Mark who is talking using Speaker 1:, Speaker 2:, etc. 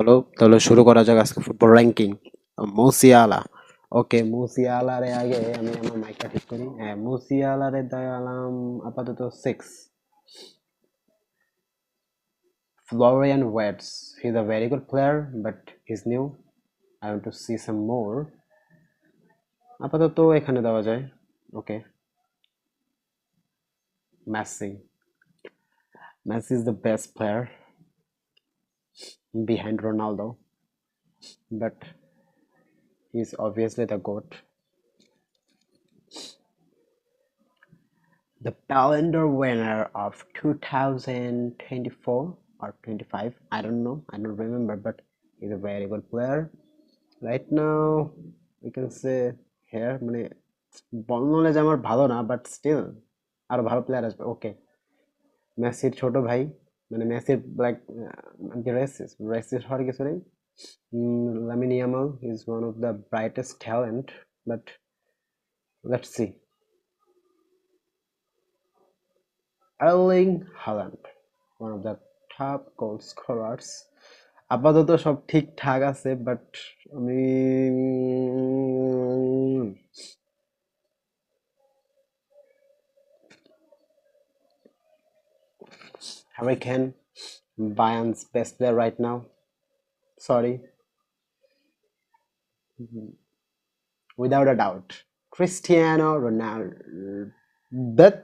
Speaker 1: হলো তাহলে শুরু করা যাক আজকে ফুটবল র্যাঙ্কিং। মুসিয়ালা, ওকে মুসিয়ালারে আগে আমি আমার মাইকটা ঠিক করি। হ্যাঁ, মুসিয়ালারে দিলাম আপাতত 6। Florian Wirtz, he's a very good player but he's new. I want to see some more. আপাতত এখানে দেওয়া যায়। Okay, Messi, Messi is the best player behind Ronaldo, but he's obviously the GOAT. The Ballon d'Or winner of 2024 or 25, I don't know, I don't remember, but he's a very good player. Right now, we can say here, মানে বল knowledge আমার ভালো না, but still আরো ভালো player আসবে। ওকে, মেসির ছোট ভাই, মানে মেসির লাইক রেসিস হওয়ার কিছু নেই। Lamine Yamal is one of the brightest talent, but let's see. Erling Haaland, one of the top goal scorers. আপাতত সব ঠিকঠাক আছে, বাট আমি Harry Kane, Bayern's best player right now. Sorry, without a doubt. Cristiano Ronaldo. But